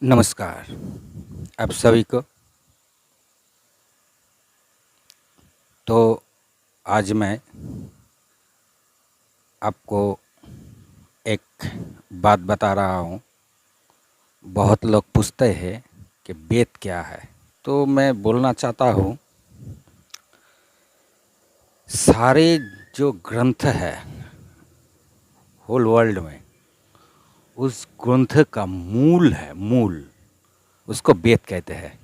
नमस्कार। आप सभी को। तो आज मैं आपको एक बात बता रहा हूँ। बहुत लोग पूछते हैं कि वेद क्या है। तो मैं बोलना चाहता हूँ, सारे जो ग्रंथ है होल वर्ल्ड में, उस ग्रंथ का मूल है, मूल उसको वेद कहते हैं।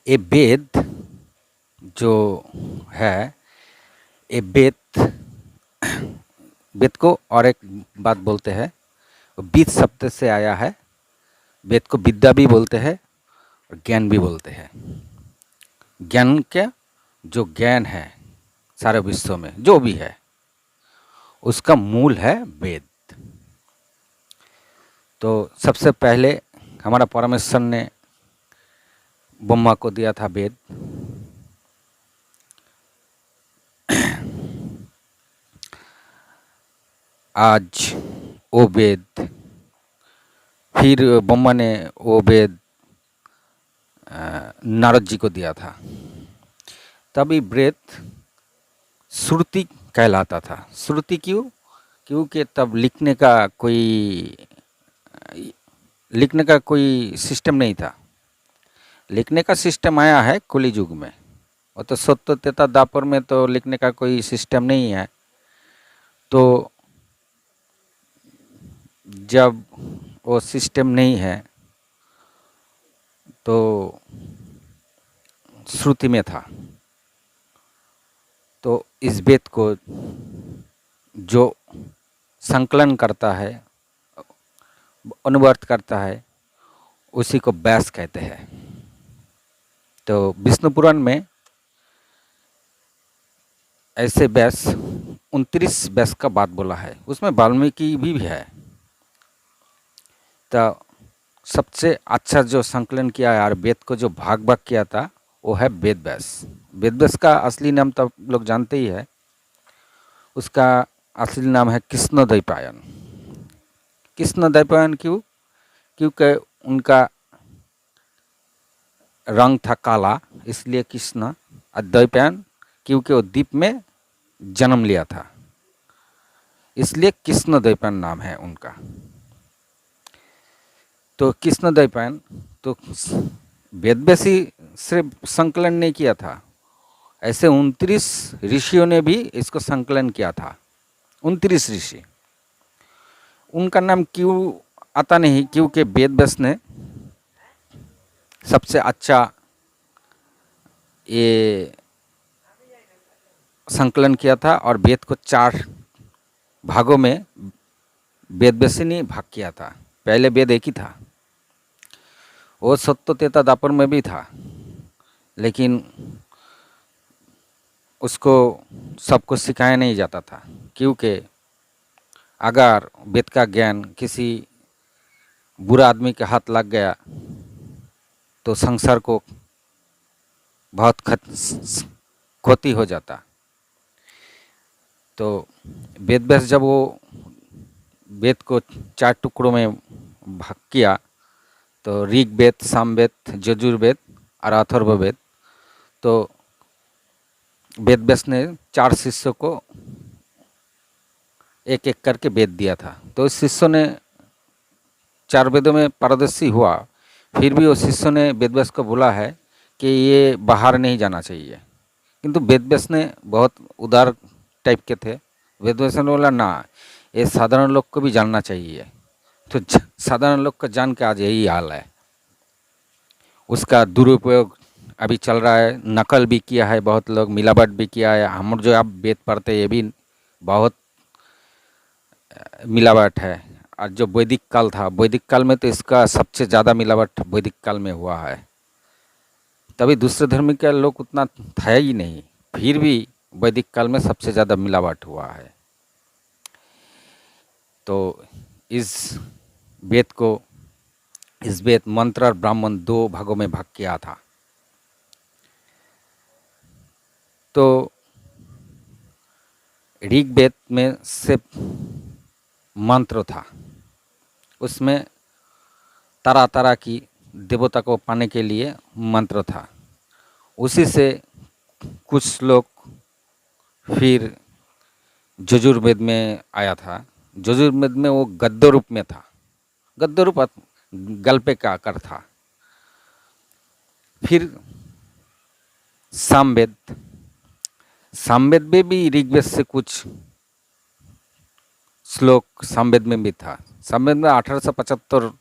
ये वेद जो है, ये वेद वेद को और एक बात बोलते हैं, विद शब्द से आया है। वेद को विद्या भी बोलते हैं और ज्ञान भी बोलते हैं। ज्ञान क्या, जो ज्ञान है सारे विश्व में जो भी है, उसका मूल है वेद। तो सबसे पहले हमारा परमेश्वर ने ब्रह्मा को दिया था वेद। आज वो वेद, फिर ब्रह्मा ने वो वेद नारद जी को दिया था। तभी वेद श्रुति कहलाता था। श्रुति क्यों? क्योंकि तब लिखने का कोई सिस्टम नहीं था। लिखने का सिस्टम आया है कली युग में। वो तो सत्य त्रेता द्वापर में तो लिखने का कोई सिस्टम नहीं है। तो जब वो सिस्टम नहीं है तो श्रुति में था। तो इस वेद को जो संकलन करता है, अनुवाद करता है, उसी को व्यास कहते हैं। तो विष्णु पुराण में ऐसे व्यास 29 व्यास का बात बोला है, उसमें वाल्मीकि भी है। तो सबसे अच्छा जो संकलन किया है और वेद को जो भाग भाग किया था, वो है वेद व्यास। वेद व्यास का असली नाम तो लोग जानते ही है। उसका असली नाम है कृष्ण द्वैपायन। कृष्ण द्वैपायन क्यों? क्योंकि उनका रंग था काला, इसलिए कृष्ण। और द्वैपायन क्योंकि वो द्वीप में जन्म लिया था, इसलिए कृष्ण द्वैपायन नाम है उनका। तो कृष्ण द्वैपायन तो वेद व्यास ही सिर्फ संकलन नहीं किया था, ऐसे 29 ऋषियों ने भी इसको संकलन किया था। 29 ऋषि। उनका नाम क्यों आता नहीं? क्योंकि वेद व्यास ने सबसे अच्छा ये संकलन किया था और वेद को 4 भागों में वेद व्यास ने भाग किया था। पहले वेद एक ही था, वो सत्य त्रेता द्वापर में भी था, लेकिन उसको सबको सिखाया नहीं जाता था। क्योंकि अगर वेद का ज्ञान किसी बुरा आदमी के हाथ लग गया तो संसार को बहुत क्षति हो जाता। तो वेद व्यास जब वो वेद को 4 टुकड़ों में भाग किया, तो ऋग्वेद, सामवेद, यजुर्वेद और अथर्ववेद। तो वेद व्यास ने 4 शिष्यों को एक एक करके वेद दिया था। तो इस शिष्यों ने 4 वेदों में पारदर्शी हुआ। फिर भी उस शिष्यों ने वेद व्यास को बोला है कि ये बाहर नहीं जाना चाहिए। किंतु वेद व्यास ने बहुत उदार टाइप के थे। वेद व्यास ने बोला ना, ये साधारण लोग को भी जानना चाहिए। तो साधारण लोग को जान के आज यही हाल है। उसका दुरुपयोग अभी चल रहा है, नकल भी किया है बहुत लोग, मिलावट भी किया है। हम जो आप वेद पढ़ते हैं ये भी बहुत मिलावट है। और जो वैदिक काल था, वैदिक काल में तो इसका सबसे ज़्यादा मिलावट वैदिक काल में हुआ है। तभी दूसरे धर्म के लोग उतना था ही नहीं, फिर भी वैदिक काल में सबसे ज़्यादा मिलावट हुआ है। तो इस वेद को, इस वेद मंत्र और ब्राह्मण 2 भागों में भाग किया था। तो ऋग्वेद में सिर्फ मंत्र था, उसमें तरह तरह की देवता को पाने के लिए मंत्र था। उसी से कुछ श्लोक फिर यजुर्वेद में आया था। यजुर्वेद में वो गद्य रूप में था, गद्य रूप गल्पे का आकार था। फिर सामवेद, सामवेद में भी ऋग्वेद से कुछ श्लोक सामवेद में भी था। सामवेद में 1875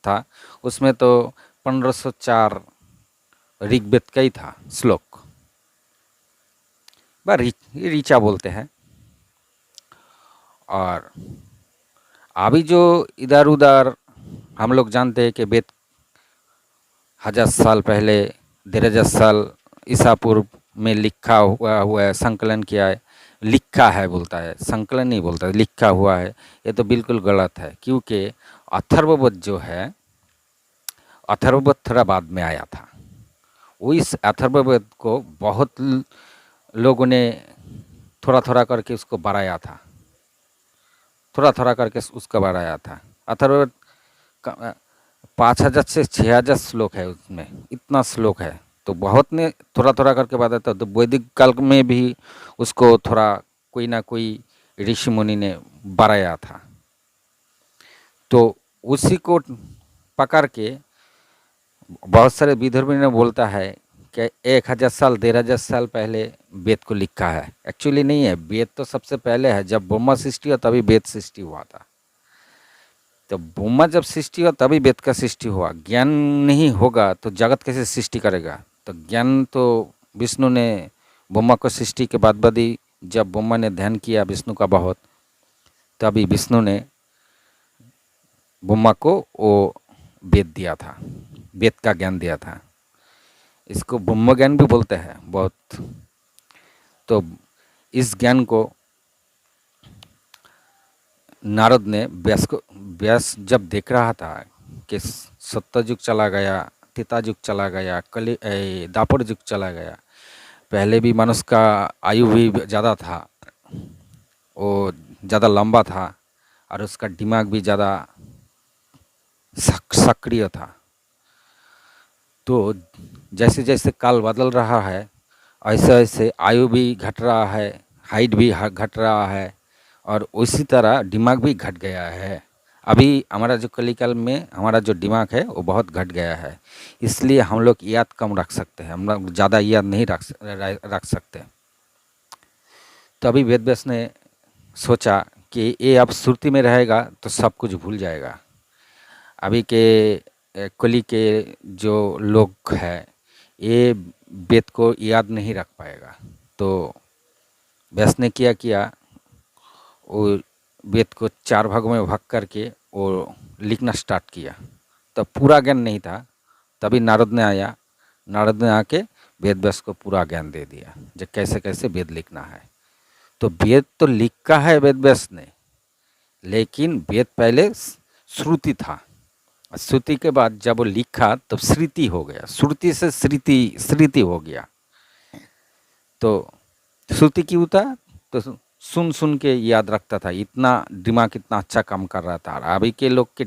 था, उसमें तो 1504 ऋग्वेद का ही था श्लोक, ऋचा बोलते हैं। और अभी जो इधर उधर हम लोग जानते हैं कि वेद 1000 साल पहले, 1500 साल ईसा पूर्व में लिखा हुआ है, संकलन किया है, लिखा है बोलता है, संकलन नहीं बोलता है, लिखा हुआ है। ये तो बिल्कुल गलत है, क्योंकि अथर्ववेद जो है, अथर्ववेद थोड़ा बाद में आया था। वो इस अथर्ववेद को बहुत लोगों ने थोड़ा थोड़ा करके उसको बढ़ाया था, थोड़ा थोड़ा करके उसका बढ़ाया था। अथर्ववेद 5000 से 6000 श्लोक है, उसमें इतना श्लोक है, तो बहुत ने थोड़ा थोड़ा करके बताया था। तो वैदिक काल में भी उसको थोड़ा कोई ना कोई ऋषि मुनि ने बढ़ाया था। तो उसी को पकड़ के बहुत सारे विद्वान ने बोलता है कि 1000 साल 1500 साल पहले वेद को लिखा है। एक्चुअली नहीं है, वेद तो सबसे पहले है। जब ब्रह्मा सृष्टि हुआ तभी वेद सृष्टि हुआ था। तो ब्रह्मा जब सृष्टि हुआ तभी वेद का सृष्टि हुआ। ज्ञान नहीं होगा तो जगत कैसे सृष्टि करेगा? तो ज्ञान तो विष्णु ने ब्रह्मा को सृष्टि के बाद ही, जब ब्रह्मा ने ध्यान किया विष्णु का बहुत, तभी विष्णु ने ब्रह्मा को वो वेद दिया था, वेद का ज्ञान दिया था। इसको ब्रह्म ज्ञान भी बोलते हैं बहुत। तो इस ज्ञान को नारद ने व्यास जब देख रहा था कि सत्ययुग चला गया, त्रेता युग चला गया, द्वापर युग चला गया, पहले भी मनुष्य का आयु भी ज़्यादा था, वो ज़्यादा लंबा था, और उसका दिमाग भी ज़्यादा सक्रिय था। तो जैसे जैसे काल बदल रहा है, ऐसे ऐसे आयु भी घट रहा है, हाइट भी घट रहा है, और उसी तरह दिमाग भी घट गया है। अभी हमारा जो कलिकाल में हमारा जो दिमाग है वो बहुत घट गया है, इसलिए हम लोग याद कम रख सकते हैं, हम लोग ज़्यादा याद नहीं रख सकते। तो अभी वेद व्यास ने सोचा कि ये अब श्रुति में रहेगा तो सब कुछ भूल जाएगा। अभी के कली के जो लोग हैं ये वेद को याद नहीं रख पाएगा। तो व्यास ने किया वो वेद को 4 भागों में भाग करके वो लिखना स्टार्ट किया। तो पूरा ज्ञान नहीं था, तभी नारद ने आया, नारद ने आके वेद व्यास को पूरा ज्ञान दे दिया जो कैसे कैसे वेद लिखना है। तो वेद तो लिखा है वेद व्यास ने, लेकिन वेद पहले श्रुति था, श्रुति के बाद जब वो लिखा तब श्रुति हो गया, श्रुति से स्मृति हो गया। तो श्रुति क्यों था? तो सुन सुन के याद रखता था, इतना दिमाग इतना अच्छा काम कर रहा था। अभी के लोग के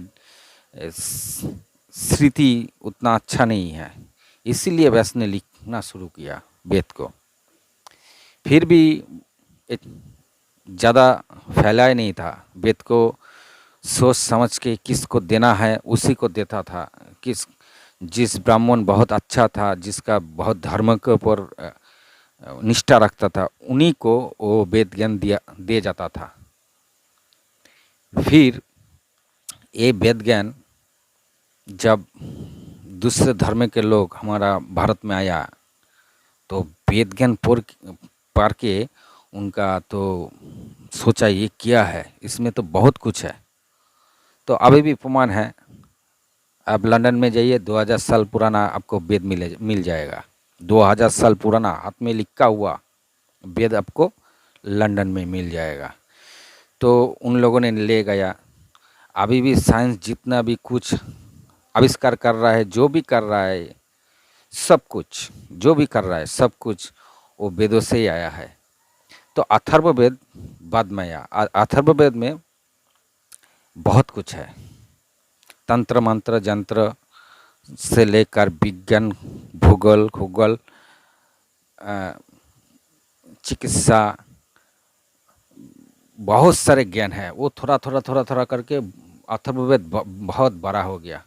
स्मृति उतना अच्छा नहीं है, इसीलिए व्यास ने लिखना शुरू किया वेद को। फिर भी ज़्यादा फैलाया नहीं था वेद को, सोच समझ के किसको देना है उसी को देता था। जिस ब्राह्मण बहुत अच्छा था, जिसका बहुत धर्म के ऊपर निष्ठा रखता था, उन्हीं को वो वेद ज्ञान दे जाता था। फिर ये वेद ज्ञान जब दूसरे धर्म के लोग हमारा भारत में आया तो वेद ज्ञान पढ़ के उनका तो सोचा ये क्या है, इसमें तो बहुत कुछ है। तो अभी भी प्रमाण है, आप लंदन में जाइए, 2000 साल पुराना आपको वेद मिल जाएगा। 2000 साल पुराना हाथ में लिखा हुआ वेद आपको लंदन में मिल जाएगा। तो उन लोगों ने ले गया। अभी भी साइंस जितना भी कुछ आविष्कार कर रहा है, जो भी कर रहा है, सब कुछ जो भी कर रहा है सब कुछ वो वेदों से ही आया है। तो अथर्ववेद बाद में आया। अथर्ववेद में बहुत कुछ है, तंत्र मंत्र जंत्र से लेकर विज्ञान, भूगोल, खगोल, चिकित्सा, बहुत सारे ज्ञान है। वो थोड़ा थोड़ा थोड़ा थोड़ा करके अथर्ववेद बहुत बड़ा हो गया।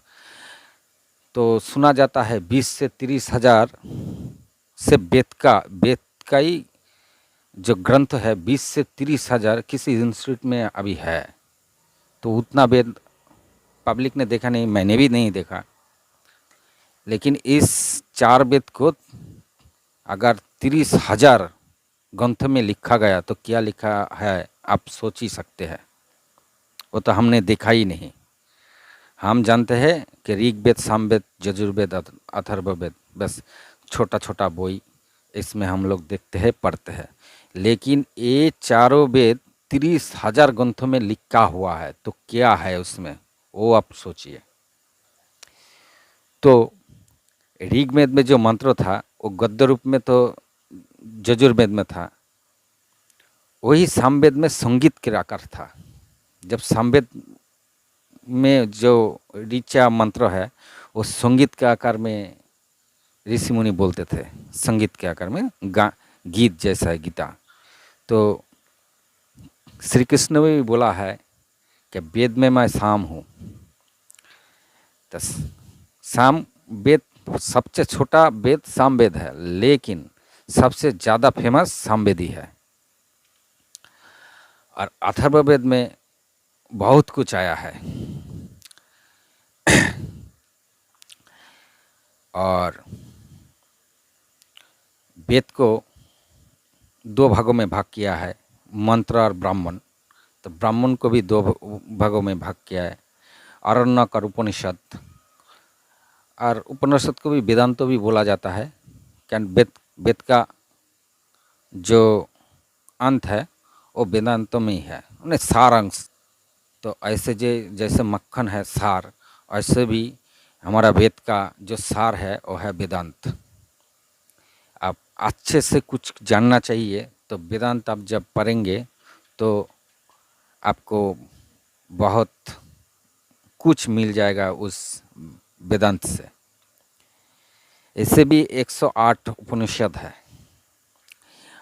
तो सुना जाता है 20 से 30 हजार से वेद का ही जो ग्रंथ है 20 से 30 हजार किसी इंस्टीट्यूट में अभी है। तो उतना वेद पब्लिक ने देखा नहीं, मैंने भी नहीं देखा। लेकिन इस 4 वेद को अगर 30 हजार ग्रंथ में लिखा गया तो क्या लिखा है आप सोच ही सकते हैं। वो तो हमने देखा ही नहीं। हम जानते हैं कि ऋग्वेद, सामवेद, यजुर्वेद, अथर्ववेद, बस छोटा छोटा बोई इसमें हम लोग देखते हैं, पढ़ते हैं। लेकिन ये चारों वेद 30 हजार ग्रंथों में लिखा हुआ है, तो क्या है उसमें वो आप सोचिए। तो ऋग्वेद में जो मंत्र था वो गद्य रूप में तो यजुर्वेद में था, वही सामवेद में संगीत के आकार था। जब सामवेद में जो ऋचा मंत्र है वो संगीत के आकार में ऋषि मुनि बोलते थे, संगीत के आकार में गीत जैसा है गीता। तो श्री कृष्ण ने भी बोला है कि वेद में मैं साम हूँ। तो साम वेद, सबसे छोटा वेद सामवेद है, लेकिन सबसे ज़्यादा फेमस सामवेदी है। और अथर्ववेद में बहुत कुछ आया है। और वेद को 2 भागों में भाग किया है, मंत्र और ब्राह्मण। तो ब्राह्मण को भी 2 भागों में भाग किया है, आरण्यक और उपनिषद। और उपनिषद को भी वेदांतो भी बोला जाता है, क्या वेद का जो अंत है वो वेदांतों में ही है, उन्हें सार अंश। तो ऐसे जैसे मक्खन है सार, ऐसे भी हमारा वेद का जो सार है वो है वेदांत। आप अच्छे से कुछ जानना चाहिए तो वेदांत आप जब पढ़ेंगे तो आपको बहुत कुछ मिल जाएगा उस वेदांत से। इससे भी 108 उपनिषद है।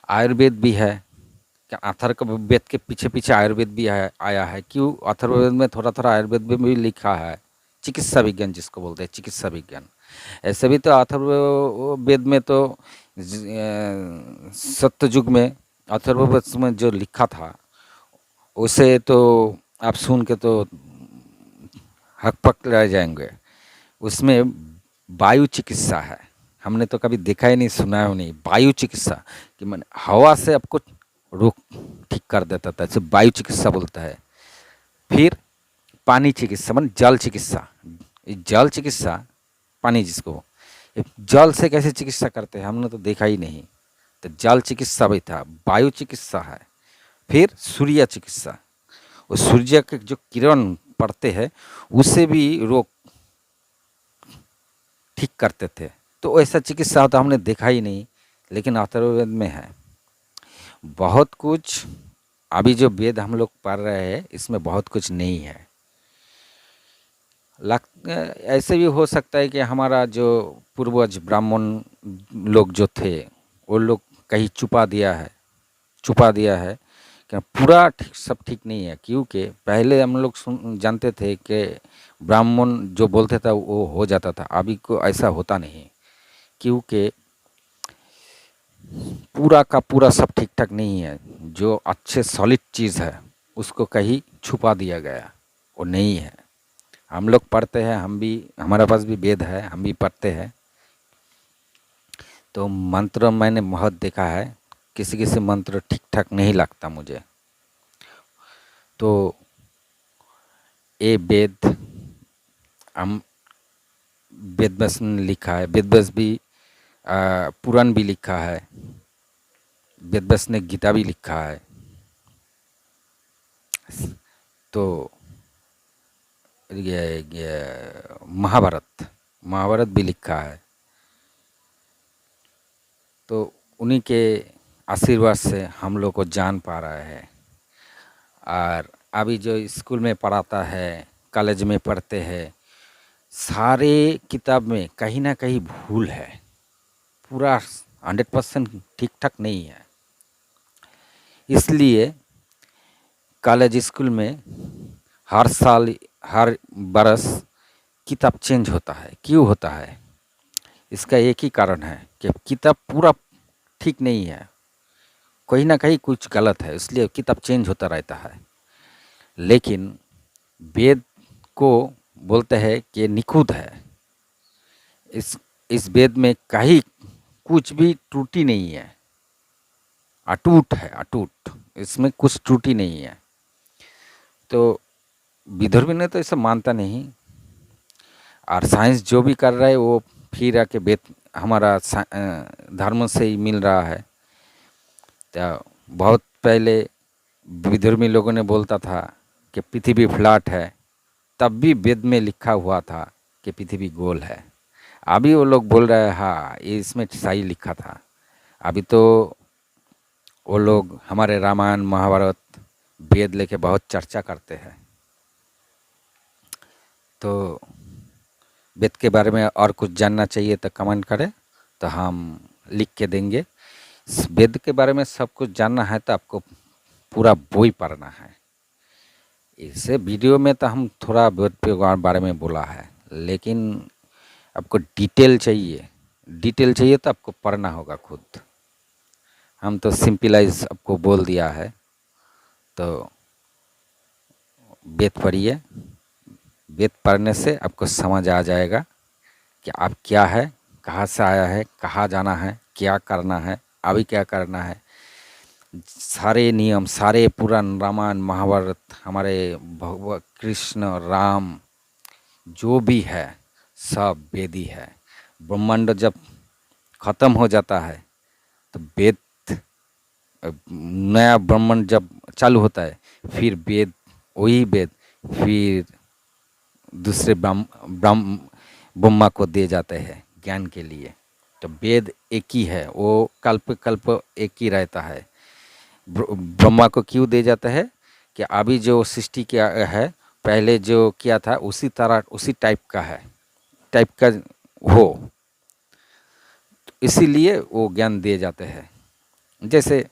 आयुर्वेद भी है, क्या अथर्ववेद के पीछे पीछे आयुर्वेद भी आया है। क्यों? अथर्ववेद में थोड़ा थोड़ा आयुर्वेद में भी लिखा है, चिकित्सा विज्ञान जिसको बोलते हैं, चिकित्सा विज्ञान। ऐसे भी तो अथर्ववेद में तो सत्ययुग में अथर्ववेद में जो लिखा था उसे तो आप सुन के तो हकपक रह जाएंगे। उसमें वायु चिकित्सा है, हमने तो कभी देखा ही नहीं, सुना ही नहीं। वायु चिकित्सा कि मैंने हवा से आपको रोग ठीक कर देता था, इसे वायु चिकित्सा बोलता है। फिर पानी चिकित्सा मान जल चिकित्सा, जल चिकित्सा पानी जिसको, जल से कैसे चिकित्सा करते हैं हमने तो देखा ही नहीं। तो जल चिकित्सा भी था, वायु चिकित्सा है। फिर सूर्य चिकित्सा, वो सूर्य के जो किरण पड़ते हैं उससे भी रोग ठीक करते थे। तो ऐसा चिकित्सा तो हमने देखा ही नहीं, लेकिन अथर्ववेद में है बहुत कुछ। अभी जो वेद हम लोग पढ़ रहे हैं इसमें बहुत कुछ नहीं है। ऐसे भी हो सकता है कि हमारा जो पूर्वज ब्राह्मण लोग जो थे वो लोग कहीं छुपा दिया है कि पूरा सब ठीक नहीं है। क्योंकि पहले हम लोग जानते थे कि ब्राह्मण जो बोलते था वो हो जाता था, अभी को ऐसा होता नहीं। क्योंकि पूरा का पूरा सब ठीक ठाक नहीं है। जो अच्छे सॉलिड चीज़ है उसको कहीं छुपा दिया गया, वो नहीं है। हम लोग पढ़ते हैं, हम भी, हमारे पास भी वेद है, हम भी पढ़ते हैं। तो मंत्र मैंने बहुत देखा है, किसी किसी मंत्र ठीक ठाक नहीं लगता मुझे। तो ये वेद हम वेदव्यास ने लिखा है, वेदव्यास भी पुराण भी लिखा है, वेदव्यास ने गीता भी लिखा है। तो ये महाभारत भी लिखा है। तो उन्हीं के आशीर्वाद से हम लोग को जान पा रहे हैं। और अभी जो स्कूल में पढ़ाता है, कॉलेज में पढ़ते हैं, सारे किताब में कहीं ना कहीं भूल है, पूरा 100% ठीक ठाक नहीं है। इसलिए कॉलेज स्कूल में हर साल हर बरस किताब चेंज होता है। क्यों होता है? इसका एक ही कारण है कि किताब पूरा ठीक नहीं है, कहीं ना कहीं कुछ गलत है, इसलिए किताब चेंज होता रहता है। लेकिन वेद को बोलते हैं कि निखुत है। इस वेद में कहीं कुछ भी त्रुटि नहीं है, अटूट है, अटूट, इसमें कुछ त्रुटि नहीं है। तो विदर्भ ने तो ऐसा मानता नहीं, और साइंस जो भी कर रहा है वो फिर आके वेद हमारा धर्म से ही मिल रहा है। तो बहुत पहले विधर्मी लोगों ने बोलता था कि पृथ्वी फ्लैट है, तब भी वेद में लिखा हुआ था कि पृथ्वी गोल है। अभी वो लोग बोल रहे हैं हाँ ये इसमें सही लिखा था। अभी तो वो लोग हमारे रामायण महाभारत वेद लेके बहुत चर्चा करते हैं। तो वेद के बारे में और कुछ जानना चाहिए तो कमेंट करें, तो हम लिख के देंगे। वेद के बारे में सब कुछ जानना है तो आपको पूरा बोई पढ़ना है। इसे वीडियो में तो हम थोड़ा वेद के बारे में बोला है, लेकिन आपको डिटेल चाहिए तो आपको पढ़ना होगा खुद। हम तो सिंपलाइज आपको बोल दिया है। तो वेद पढ़िए, वेद पढ़ने से आपको समझ आ जाएगा कि आप क्या है, कहाँ से आया है, कहाँ जाना है, क्या करना है, अभी क्या करना है। सारे नियम, सारे पुराण रामायण महाभारत, हमारे भगवान कृष्ण राम जो भी है सब वेद ही है। ब्रह्मांड जब खत्म हो जाता है तो वेद, नया ब्रह्मांड जब चालू होता है फिर वेद, वही वेद फिर दूसरे ब्रह्मा को दे जाते हैं ज्ञान के लिए। तो वेद एक ही है, वो कल्प कल्प एक ही रहता है। ब्रह्मा को क्यों दे जाता है कि अभी जो सृष्टि किया है पहले जो किया था उसी तरह उसी टाइप का हो, इसीलिए वो ज्ञान दिए जाते हैं। जैसे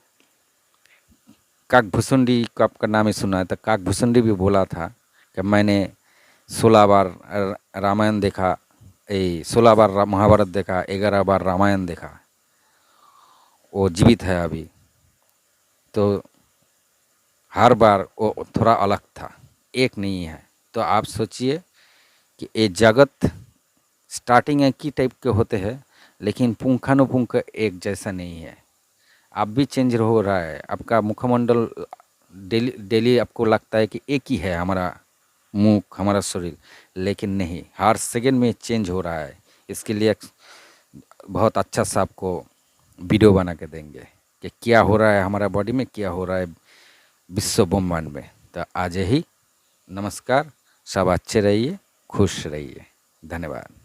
काकभूषुंडी का आपका नाम ही सुना है, तो काकभूषुंडी भी बोला था कि मैंने 16 बार रामायण देखा, 16 बार महाभारत देखा, 11 बार रामायण देखा। वो जीवित है अभी। तो हर बार वो थोड़ा अलग था, एक नहीं है। तो आप सोचिए कि ये जगत स्टार्टिंग एक ही टाइप के होते हैं, लेकिन पुंखानुपुंख एक जैसा नहीं है। अब भी चेंज हो रहा है, आपका मुखमंडल डेली आपको लगता है कि एक ही है हमारा मुख, हमारा शरीर, लेकिन नहीं, हर सेकंड में चेंज हो रहा है। इसके लिए बहुत अच्छा सा आपको वीडियो बना के देंगे कि क्या हो रहा है हमारा बॉडी में, क्या हो रहा है विश्व ब्रह्मांड में। तो आज ही नमस्कार, सब अच्छे रहिए, खुश रहिए, धन्यवाद।